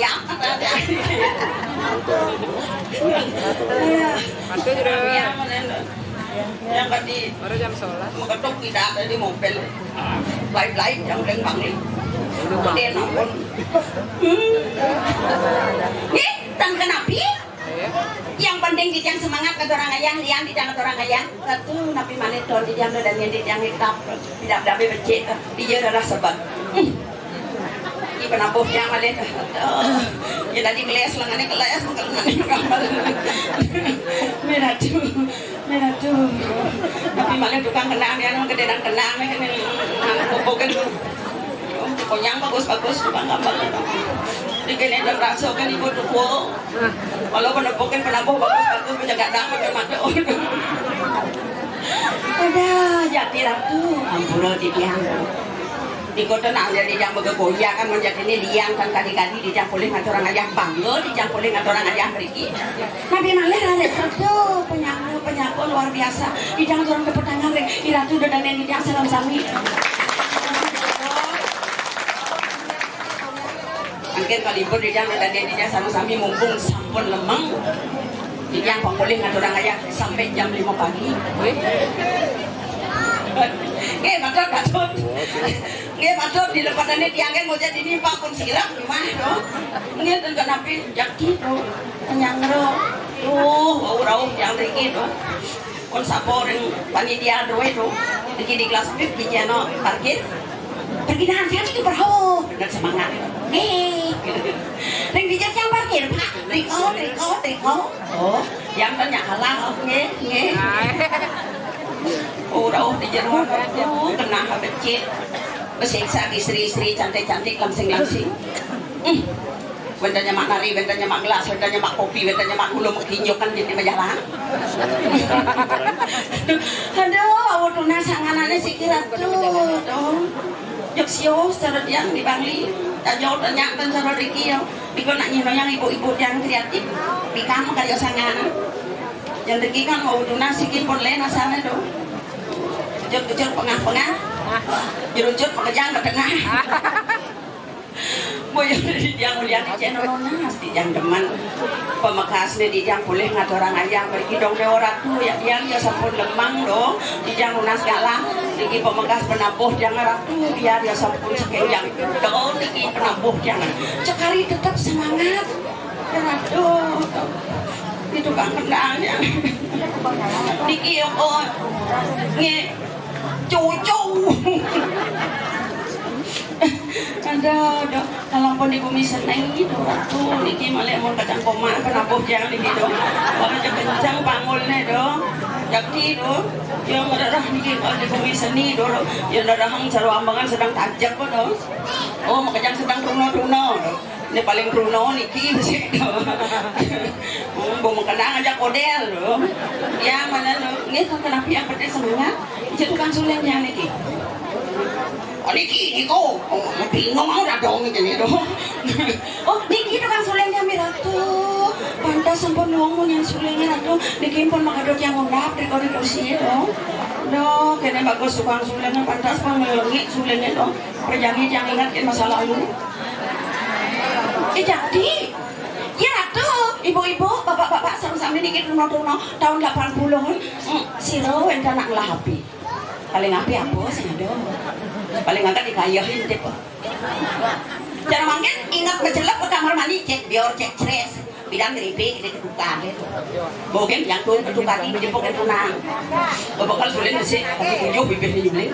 siap yang tadi baru jam 11 mengetuk tidak ada di mobil lain-lain yang lain bangli kemudian ampun nih tan kenapi yang penting dijang semangat ke orang ayah liang dijang ke orang ayah itu napi manis don dijang dan yang dijang hitam tidak dapat becek dia adalah sebab ini penabuh yang malis ya tadi keles lengannya keles lengannya gambar merah tuh tapi malah tukang kenang ya nong gede dan kenang bukan pokoknya bagus tukang gambar dikene dan raso kan ibu tuh walaupun bukan penabuh bagus menjaga dang macam udah jadi ratu ampun di tiang di kota nang jadi yang begoya kan menjadi ini liang kan kali-kali dijang boleh ngatur orang ayah bangga dijang boleh ngatur orang ayah pergi nabi malah ada satu penyapu luar biasa dijang orang kepetangan rek iratu udah dan dijang salam sami mungkin kalipun dijang udah dan dijang salam sami mumpung sampun lemang dijang boleh ngatur orang ayah sampai jam 5 pagi Batut. Batut di depan ini tiangnya mau jadi ini Pak pun sirap gimana dong? Ini dan kenapi jadi tuh penyangro. Rauh yang tinggi tuh. Kon saporing panitia doa itu. Di kelas VIP di channel parkir. Pergi nanti itu berho. Benar semangat. Ring di yang parkir Pak. Riko. Oh, yang banyak halang nge. Rauh di jerman kena becek bersiksa istri-istri cantik-cantik langsing-langsing bentanya mak nari, bentanya mak gelas, bentanya mak kopi, bentanya mak gula mengkinjau kan jadi majalah aduh awal tunas sanganannya si kira tuh yuk siyo secara yang di Bangli jauh tanya dan secara Riki Biko nak nyino yang ibu-ibu yang kreatif di kamu karya sanganan yang Riki kan mau tunas sikin pun lena sana tuh jujur pengah-pengah jerujut pekejang ke tengah mau yang di yang mulia di channel pasti yang demen pemekasnya di yang boleh ngatur orang ayam pergi dong de orang tuh ya yang ya sampun lemang dong di yang lunas galang di pemekas penabuh jangan ratu biar ya sampun sekali yang dong di penabuh jangan cekari tetap semangat aduh itu kan kenang yang di kiok nge cucu ada kalau pun di bumi seneng gitu tuh niki malah mau kacang koma penabuh jangan gitu kalau kencang pangulnya dong jadi dong yang merah niki kalau di bumi seni dong yang darahang sarwa ambangan sedang tajam kok dong oh mau kacang sedang tuno ini paling runo niki sih mau kenang aja kodel dong yang mana dong ini kenapa yang pedes semangat itu kan sulitnya niki niki itu bingung mau dah dong ini dong oh niki itu kan sulitnya miratu pantas sampun wong yang sulitnya ratu niki pun mengaduk yang undap di kursi dong dong kena bagus tukang sulitnya pantas pengelengi sulitnya dong perjanji jangan ingat masa lalu jadi ya ratu ibu-ibu bapak-bapak sama-sama niki runo-runo tahun 80-an siro enta nak ngelahapi paling api apa sih ada paling angkat dikayahin deh kok jangan mungkin ingat berjelap ke kamar mandi cek biar cek stres bidang gripe kita ketukar deh bogen yang tuh ketukar di jempol itu nang bakal sulit sih tapi tujuh bibir nyuling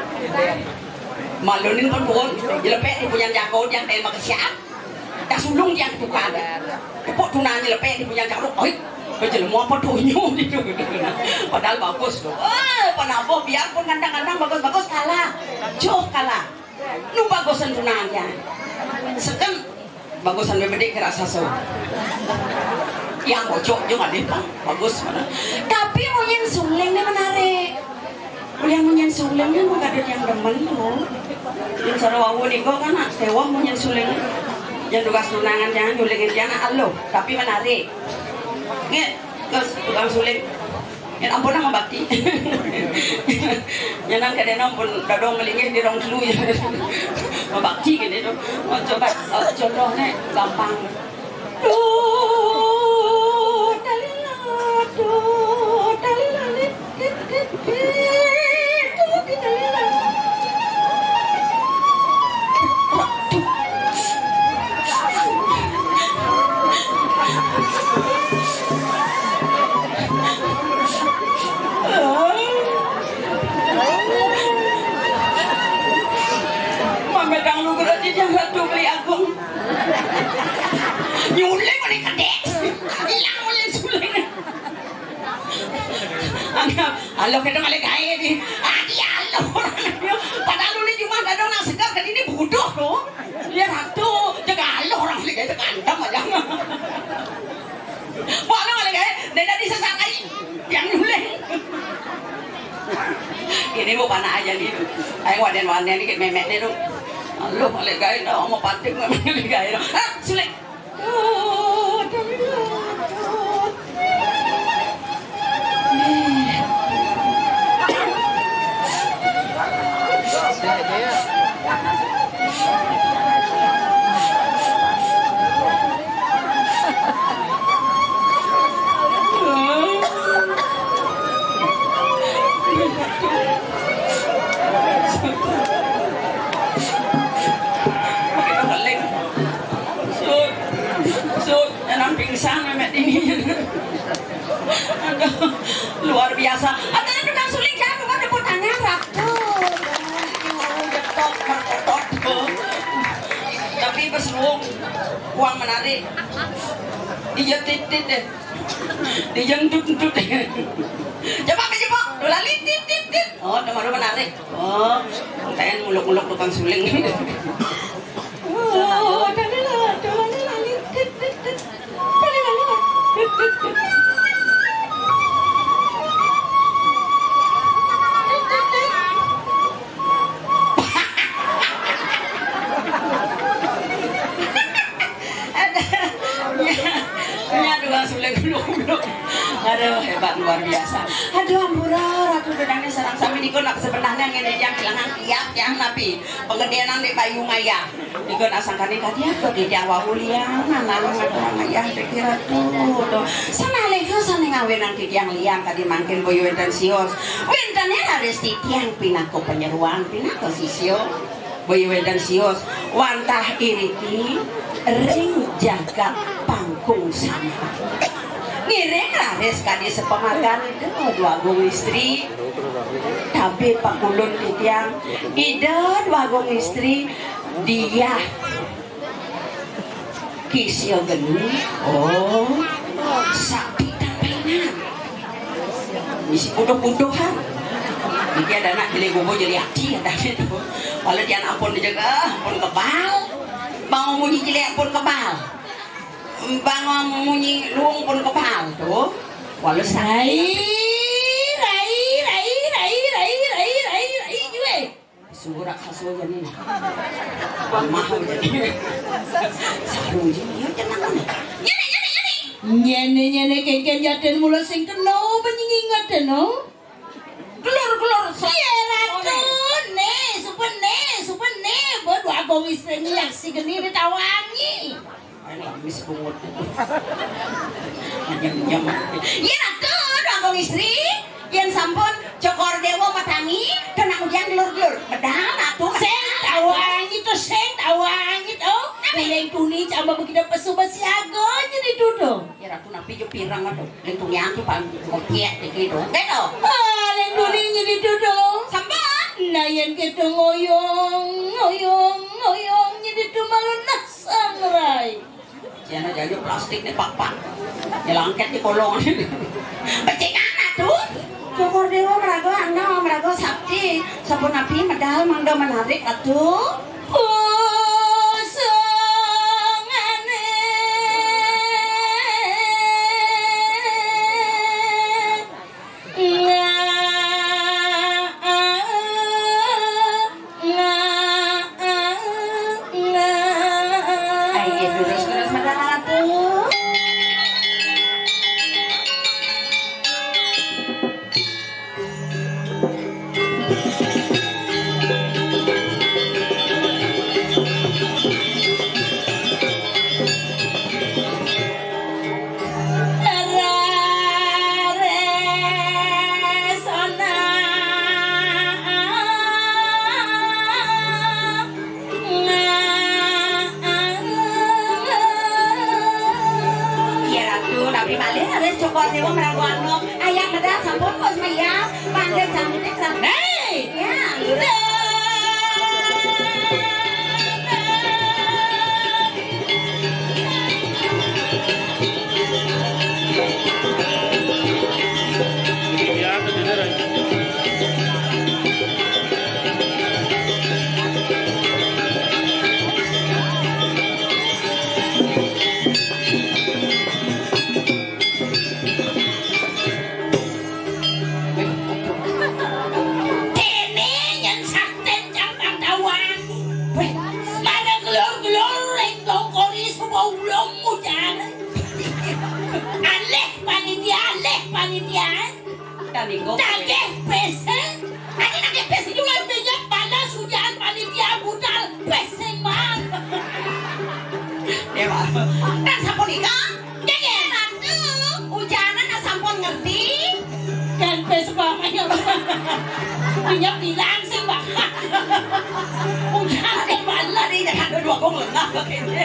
malunin pun pun jelepet di punya jago yang tembak siap tak sulung yang ketukar kepok tunanya lepet di punya jago oi Bajel mau apa tuhnya gitu. Padahal bagus tuh. Penabuh biarpun kandang-kandang bagus-bagus kalah. Jauh kalah. Nu bagusan tunanya. Sekan bagusan bebede kerasa so. Yang bocok juga ada bagus mana. Tapi mau yang suling ini menarik. Yang mau yang suling ini mau ada yang demen tuh. Yang sarawawu nih kok kan sewa mau yang suling. Yang tugas tunangan jangan nyulingin jangan alo. Tapi menarik. Nggak, tukang suling yang ampun nama bakti yang nang kadang ampun dadong melingin di rong telu ya bakti gitu coba contohnya gampang Nyuling oleh kadek hilang oleh suling halo kita kali kaya di halo padahal lu ini cuma ada orang segar kan ini bodoh loh ya ratu jaga halo orang kali kaya kandang aja walau kali kaya dada disesakai yang nyuling ini mau panah aja nih ayo waden-waden ini memek nih tuh halo kali kaya mau panting kali kaya suling pingsan memet ini aduh luar biasa katanya tukang suling kan bukan depot tangan ratu getok merkotot tapi peselung uang menarik dijetit-tit deh dijentut-entut deh coba menjepok dola litit-tit oh teman-teman menarik oh kayak muluk-muluk tukang suling oh aduh hebat luar biasa aduh ampura ratu dedangnya serang sami dikon nak sebenarnya ngene yang kelangan tiap yang napi pengedean di bayu maya dikon asangkane kadia to di Jawa Uliang nanalu ngadang ayah dikira tuh sanaleh sane ngawenan di tiang liang kadi mangkin boyo dan sios wentane haris di tiang pinako penyeruan pinako sisio boyo dan sios wantah iriki ring jagat pangkung sama ngiring laris kadi sepemakan itu dua gong istri tapi pakulun titiang ide dua gong istri dia kisio geni oh sapi tampainan misi bodoh-bodohan dia ada anak jadi gobo jadi hati ada itu kalau dia ampun dijaga ampun kebal mau munyi jelek pun kebal bangun munyi luung pun kepal tuh walau rai juga surat hasil jadi mahal jadi sarung jadi jangan nyane kengken jaten mula sing kena penyingat no kelur saya racun supene berdua gong istri yang si geni ditawangi habis pungut jam iya tuh dua istri yang sampun cokor dewa matangi kena ujian gelur-gelur pedang atuh seng tawangit oh pilih tuni coba begitu pesu basiago jadi duduk ya ratu napi jo pirang aduh lentung yang tuh pang kopiak gitu gitu leng tuni jadi duduk sampun nayan gitu ngoyong jadi tumalun nasang rai jangan jadi plastik nih pak nyelangket di kolong becek anak tuh syukur dewa merago sakti sabun api medal mangga menarik atuh dewa merangkuanmu. Ayah kada sampun kos maya. Pandai jangkrik sampai. Hei. Ya. Nagih pesen, aku nagih pesen juga minyak panas hujan panitia budal pesen man. Dewa, kan sampun ikan? Jadi nanti hujanan sampun ngerti. Kan pesen mamanya minyak bilang sih bakal hujan kan malah Tadi dah ada dua gong lengah begini.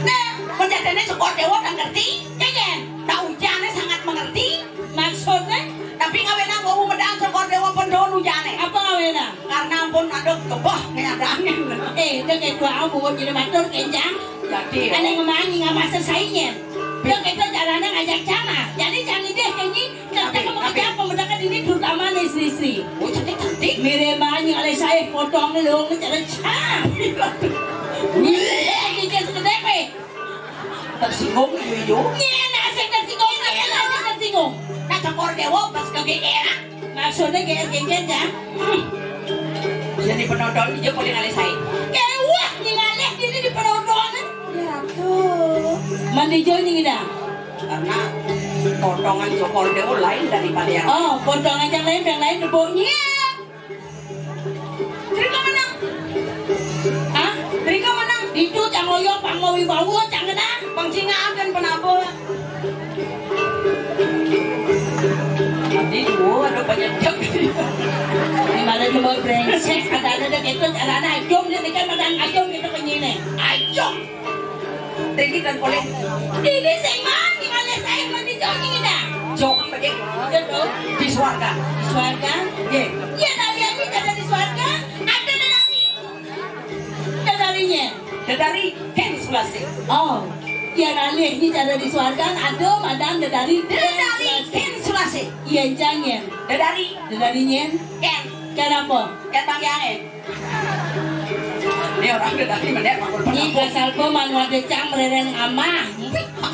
Nah, penjadiannya support dewa dan ngerti. Jadi, tak hujannya sangat mengerti. maksudnya. Tapi ngawena ngomong medang support dewa pendon hujannya. Apa ngawena? Karena pun ada kebah kayak angin. Dia kayak dua buat jadi motor kencang. Jadi, Aneh ngemangi nggak masa saingnya. Dia kita jalannya ngajak cana. Jadi jangan dia kayaknya kita mengejar pemenangan ini terutama istri-istri. oh cantik-cantik. Mirip banyak oleh saya potong dulu ngejar cang. Wih, dia segede pe. Tersinggung yuyu. Iya, nasi tersinggung, iya nasi tersinggung. Nah support dewa pas kegeeran. Maksudnya kayak ya. Jadi penonton dia paling alih saya. Wah, ngalih ini di penontonan. Ya tuh. Mandi jauh nih dah. Karena potongan support dewa lain daripada yang Oh, potongan yang lain deboknya. Terima menang. Hah? Terima menang. Itu jangan ngoyo pangowi bawa jangan dah. Bang Singa akan penabo. Nanti dua ada banyak jam. Di mana cuma brengsek ada gitu jalan ajom dia kan madang ajom kita penyine. Ajok. Tinggi dan boleh. Ini seman di mana saya mandi jauh ini dah. Jok pergi. Betul. Di suarga. Di Swarga. Ye. Ya dari ini ada di Swarga. Ada dari. Darinya. Dari Ken Sulasi. Oh. Ya dari ini ada di Swarga. Ada madang dari. Dari Ken Sulasi. Iya jangan. Darinya. Ken. Kenapa? Ken Bang Yangen. Ini orang dari mana? Ini kasal ko manual decang mereren amah.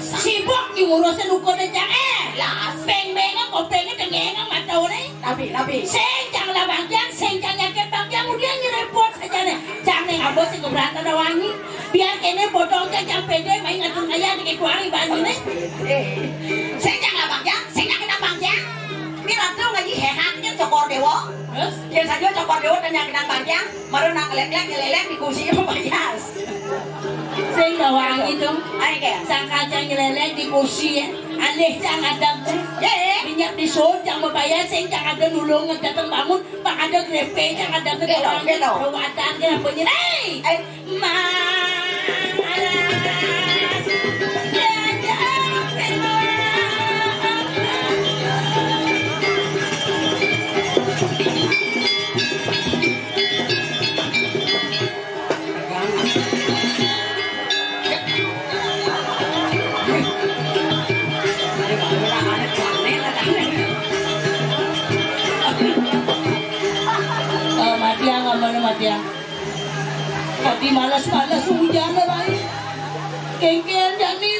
Sibuk ngurusin ukur decang lah. Beng-bengan kopengnya dengengan matau nih. Nabi. Senjang lah bagian, senjang nyakit bagian, udah nyerepot saja nih. Jangan abos sih keberatan ada wangi. Biar kene potongnya jam pede, main ngatur ayah dikit wangi banyu nih. Senjang lah bagian, senjang kita bagian. Biar tuh ngaji hehatnya cokor dewa. Terus? Ya saja cokor dewa dan yang kenang bagian, baru nak lelek di kursi membayas. Sing wangi tuh. Ayo kayak. Sang kacang nyelelek di kursi ya. Aneh jangan ada minyak di sol jangan membayar sing jangan ada nulung datang bangun pak ada grepe jangan ada kewangi perawatan kenapa nyerei Matiang Mati malas-malas hujan lain kengken jani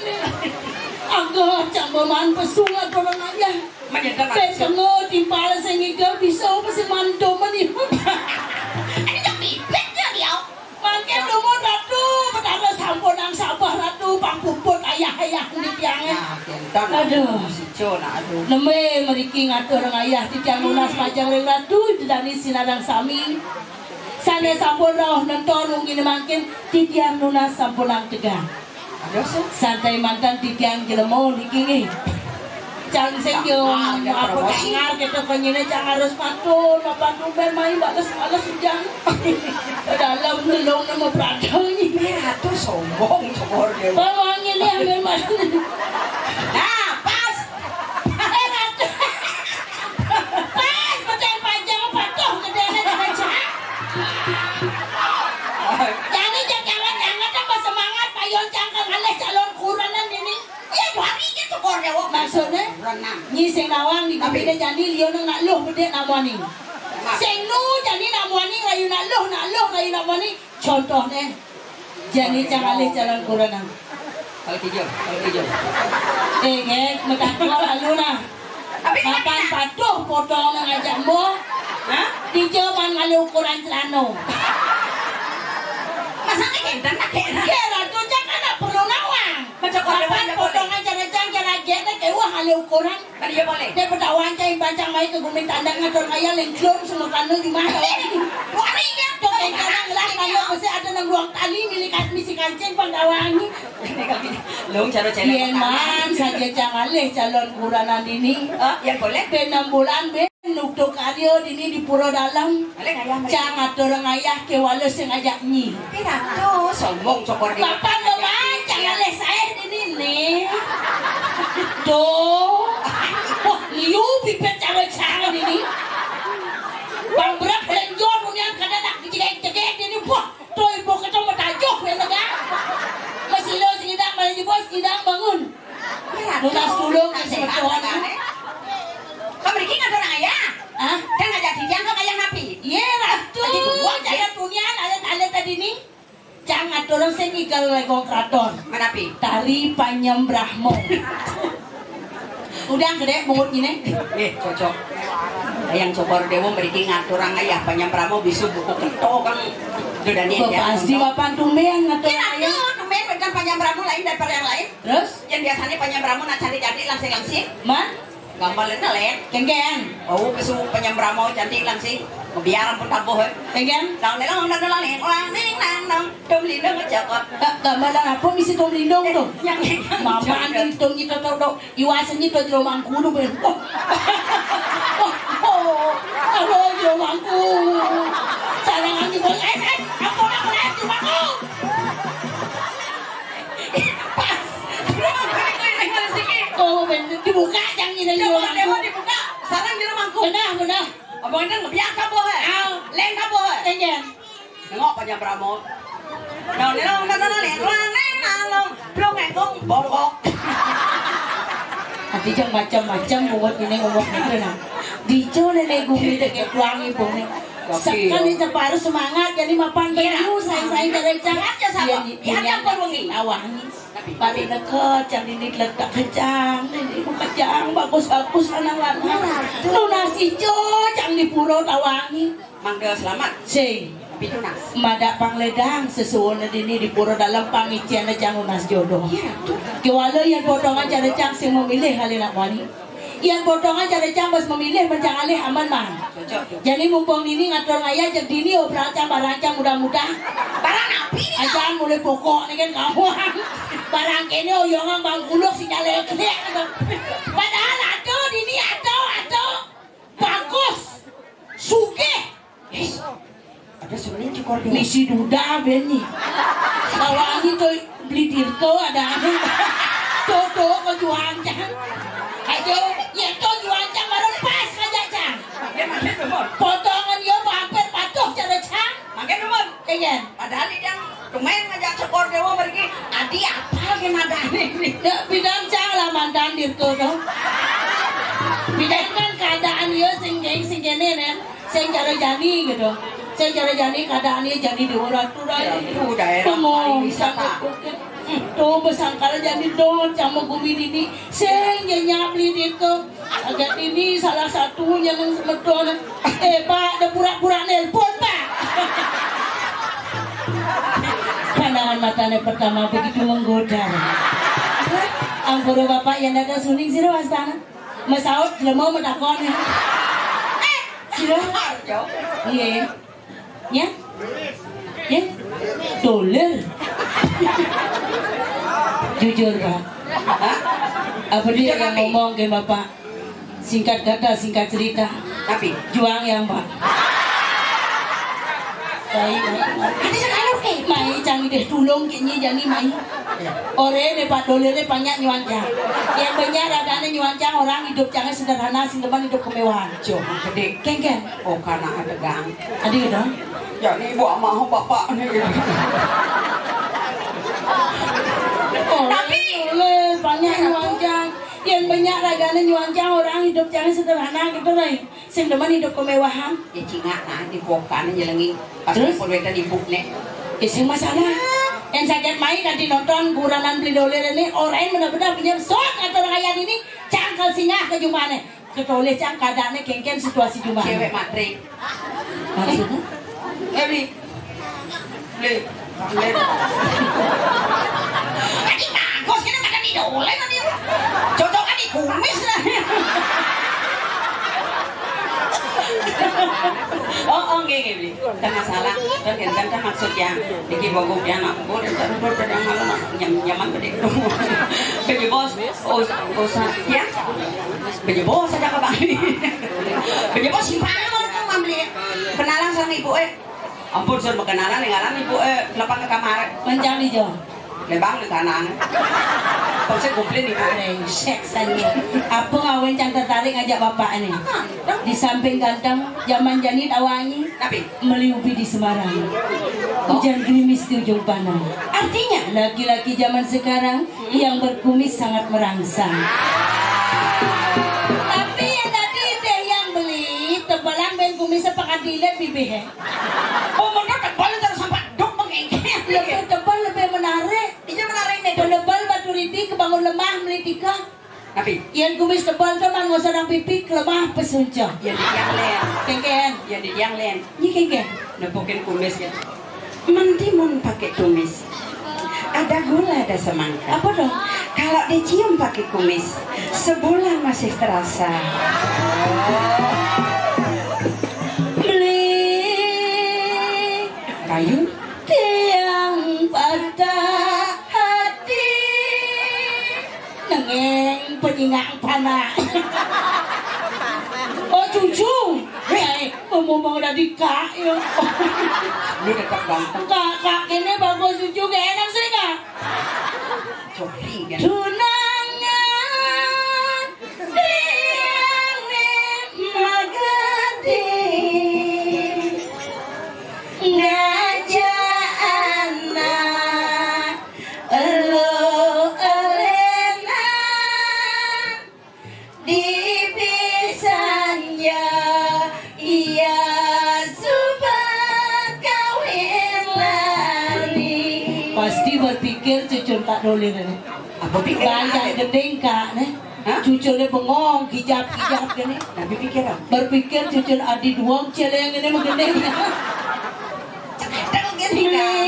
agak cambaman pesungat orang aja petengah timpal sengiga bisa pasti manto mani ini tak pipet ya dia makin lumut ratu betapa samponang sabah ratu pangpuput ayah-ayah di tiangan aduh neme meriki ngatur orang ayah di tiang lunas pajang ratu dari sinadang sami sana sampun roh nonton mungkin makin titiang lunas sampunang tegang santai mantan titiang jelemo niki jangan senyum apa dengar kita penyine jangan harus pantun pantun main balas hujan dalam gelong nama pradanya ratu sombong cokor dewa bawangnya nih ambil mas cokor dewa maksudnya nyi sing nawang di kabeh jani liyo nak luh bedek namani sing nu jani namani layu nak luh layu namani contohnya jani cangalih jalan kurang kalau hijau ngek metakwa lalu nah mapan patuh potong ngajak mo di jaman ngalu ukuran celano masa kekentan nak kera tuh jangan nak perlu nawang mapan potong aja rejang cara jene ke wah ngalu ukuran kan dia boleh dia bertawan cai bancang mai ke gumin tandang ngatur ngaya lengklong semua kanu di mana warinya tuh kencan lah kalau mesti ada nang ruang tali milik misi kancing pandawangi lung cara cene yen man saja cangalih calon kuranan ini yang boleh 6 bulan ben nukdo karyo dini di pura dalam jangan dorong ayah ke walau sing ajak nyi tidak tuh sombong cokor di bapak memang cangalih saya dini nih tuh wah liu pipet cawe-cawe dini bang berat lenjor punya kadang nak cegek dini wah tuh ibu ketemu tajuk ya lega masih lo sidang malah bos sidang bangun lunas dulu kasih bertuhan kamu bikin ada orang ayah kan ngajak dijang kan ayah napi iya ratu buat jangan punya alat tadi nih jangan dorong sing igal legong kraton menapi tari Panyam Brahmo udah gede mungut gini cocok ayang cokor dewa beri ngatur orang ayah Panyam Brahmo bisu buku kento kan gedani ya pasti bapak tumben ngatur ayah tumben bukan Panyam Brahmo lain daripada yang lain terus yang biasanya Panyam Brahmo nak cari-cari langsing-langsing man gambalin len kengkeng oh bisu Panyam Brahmo cantik langsing biaran pun tabuh kengkeng dong len orang ning nang tum lindung cokor gambaran apa misi tum lindung tuh mama nih tum itu tuh iwasannya tuh jero mangkudu ben halo jero mangku sarangan di bawah apa nak di mangku oh ben dibuka jangan ini jero mangku dibuka sarang jero mangku benar abang itu ngebiak tabuh len tabuh kengkeng nengok Panyam Brahmo dong len nang belum ngengong bongkok Ati jang macam-macam buat ini ngomong gitu nah. Dijo nenek gumi deket wangi bumi. Sekali separuh semangat jadi mapan bayu sayang kerencang aja sama. Dia wangi awangi. Bari deket jang ini letak kejang, ini kejang bagus-bagus anak-anak. Lunas hijau jang di puro tawangi. Mangga selamat. Sing. Pitunas. Madak pangledang sesuatu dini di pura dalam pangician jang lunas jodoh. Kewala yang potongan cara jang sing memilih halinak wani. Yang potongan cara jang bos memilih menjangalih aman man. Jadi mumpung ini ngatur ngaya jadi dini obracam barancam mudah-mudah. Barang api nih. Ajaan mulai pokok nih kan kamu. Barang kene oyongan bang kuluk sinyalnya kelek. Padahal ada dini ada bagus. Sugih. Ada sebenarnya cokor dia. Misi duda beni. Tawangi tuh beli dirto ada anu. Toto ke juancang. Ayo, ya to juancang baru pas aja cang. Potongan yo hampir patuh cara cang. Makin rumah. Iya. Padahal yang lumayan ngajak cokor dewa pergi. Adi apa yang ada ini? Bidang cang lah mantan dirto tuh. Bidang kan keadaan yo sing kene nen. Sing cara jani gitu. Saya jari-jari keadaannya jadi di orang turai itu daerah paling wisata tuh besangkala jadi don sama gumi ini saya nyapli itu agak ini salah satunya yang semeton pak ada pura-pura nelpon pak pandangan matanya pertama begitu menggoda ampura bapak yang ada suning sih wastana masaut lemau medakon sih iya ya dolar jujur pak apa dia yang ngomong ke bapak singkat kata singkat cerita tapi juang yang pak mai canggih deh tulung kini jadi mai ore ne pak dolarnya banyak nyuancang yang banyak adanya nyuancang orang hidup jangan sederhana sing depan hidup kemewahan jom gede kengken oh karena ada gang adik dong jadi ibu mau bapak nih tapi oleh banyak nyuancang Yang banyak ragane nyuangcang orang hidup jangan sederhana gitu rai. Sing demen hidup kemewahan. Ya cingak nah di pokan nyelengi pas kolektor ibu nek. Sing masalah. Yang sakit main nanti nonton buranan beli dolir ini orang benar-benar punya sok atau rakyat ini cangkal singa ke jumane. Ketoleh cang kadane kengken situasi jumane. Cewek matrik. Maksudnya? Beli. Adik bagus kena makan di doler tadi. Cocokan di kumis lah. Oh, nggih beli. Tak masalah. Tergantung kan maksudnya. Diki bogok dia nak bor dan yang malu nyaman gede. Beli bos, usah ya. Beli bos saja ke Bali. Beli bos simpan mau tuh beli. Kenalan sama ibu Ampun suruh kenalan ngaran ibu lapang ke kamar. Mencari jo. Lebang di kanan. Kau saya komplain ibu. Sek saja. Apa ngawen yang tertarik ngajak bapak ini? Di samping ganteng, zaman janit awangi. Tapi meliupi di Semarang. Hujan gerimis di ujung panah. Artinya laki-laki zaman sekarang yang berkumis sangat merangsang. Tapi yang tadi deh yang beli tebalan ben kumis sepakat dilihat bibih. oh mereka tebal terus sampai dok mengengkeh. Lebih tebal lebih menarik. Iya menarik nih. Penebal batu riti kebangun lemah melitika. Tapi yang kumis tebal teman ngosok orang pipi kelemah pesunca. yang di tiang len. Kengken. Yang di tiang len. Ini kengken. Nepokin kumis ya. Mentimun pakai kumis. Ada gula, ada semangka. Apa dong? Kalau dicium pakai kumis, sebulan masih terasa. Beli Kayu tiang patah hati nengeng penyingang panah. Oh cucu, ngomong udah dikak ya. lu dekat ganteng. Kakak ini bagus cucu gak enak sih kak. Copri kan. Tunangan tiang magadi ngajak anak elo elena dipisahnya iya subah kawin lari. Pasti berpikir cucur tak dolir ini. Apa pikir? Banyak gendeng kak nih. Cucurnya bengong, hijab-hijab gini. Tapi pikir apa? Berpikir cucur adi duang cile yang ini menggendeng. Tahu gini kan?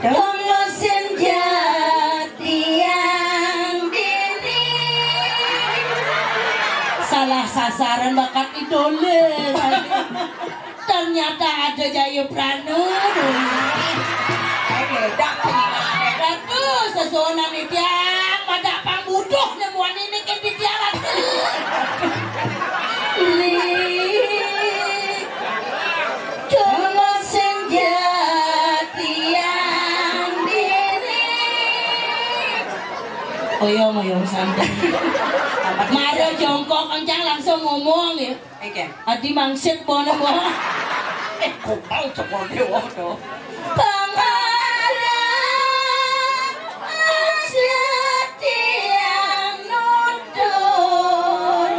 Tunggu senja tiang dini. Salah sasaran bakat idola. Ternyata ada Jaya Prano. Ratu sesonan tiang pada pangbuduh nemuan ini ke tiang ratu. Tunggu senja tiang dini. Oyong santai. Maro jongkok kencang langsung ngomong ya. Oke. Adi mangsit bono bono. Kopal cepol dewa do. Pengarang setiang nutur.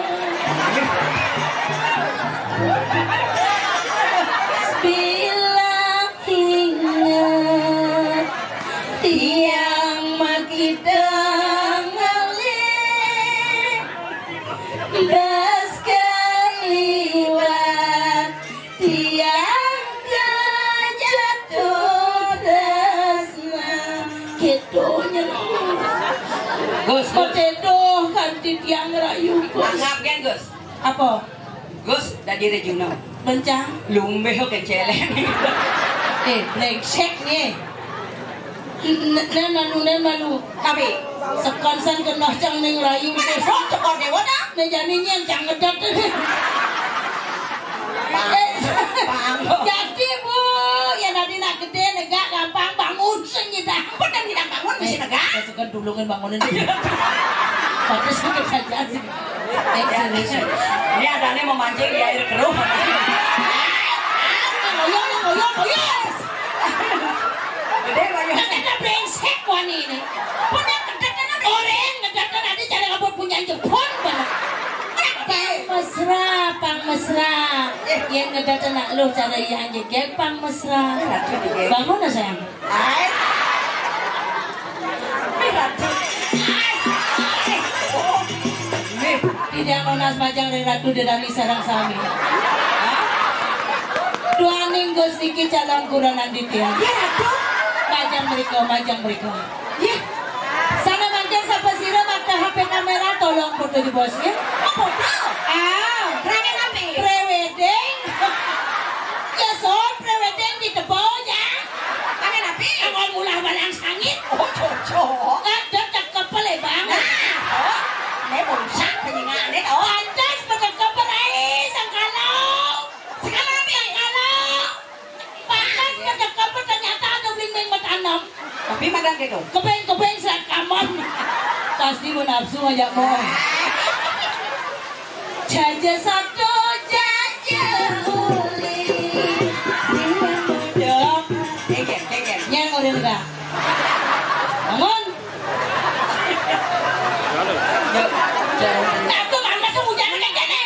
Bilang ingat tiang maki dengelik das kaiwat tiang jatuh desna kitonya Gus kotedo kanti tiang rayu Gus. Anggap kan Gus? Apa? Gus dari regional. Bencang Lumbe ke celeng. brengsek nih. Nenu Tapi sekonsan kena cang neng rayu Gus. oh cekor dewa dah. Nejaninya yang cang ngedat. Jadi bu, ya nanti nak gede negak gampang bangun senyita. Benar tidak bangun mesti negak. Masukan dulungin bangunin. Tapi sakit saja sih. Ini ada nih memancing di air keruh. Ngoyong. Gede banyak. Ada brengsek wani ini. Benar gede kan oreng yang jepun banget. Pang mesra. Yang ngedata nak lu cara yang jegek pang mesra. Bangun na sayang. Tidak nonas majang dari ratu dari sarang sami. Dua minggu sedikit jalan kurang nanti dia. Ya ratu. Majang mereka. Ya. Sana majang siapa sira mata HP kamera tolong foto di bosnya. Oh foto. Rangen apa? Prewedding. Ya son prewedding di tebau ya. Rangen apa? Awal mula balang sangit. Oh cocok. Ada cakep banget. Oh. Để bùn sắc thì nhìn ngà để đổ anh chết mà đừng có đấy sang cả lâu yang kalau panas mà đừng có ternyata ada bling mata enam tapi magang gitu kepeng serat kamon pasti mau nafsu ngajak mau jaja satu jaja uli dong kegem yang udah enggak bangun aku mana semuanya kayak gini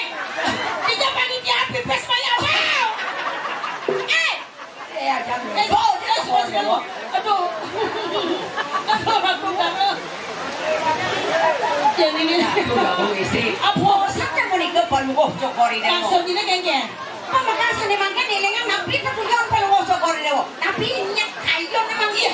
tidak panitia pipes maya wow ya jangan aduh aku banget jadi ini apa sampai mau nikah palu cokori deh maksudnya kayak gini makasih nih makan nilengan napi tapi jangan palu cokori deh tapi minyak kayu memang iya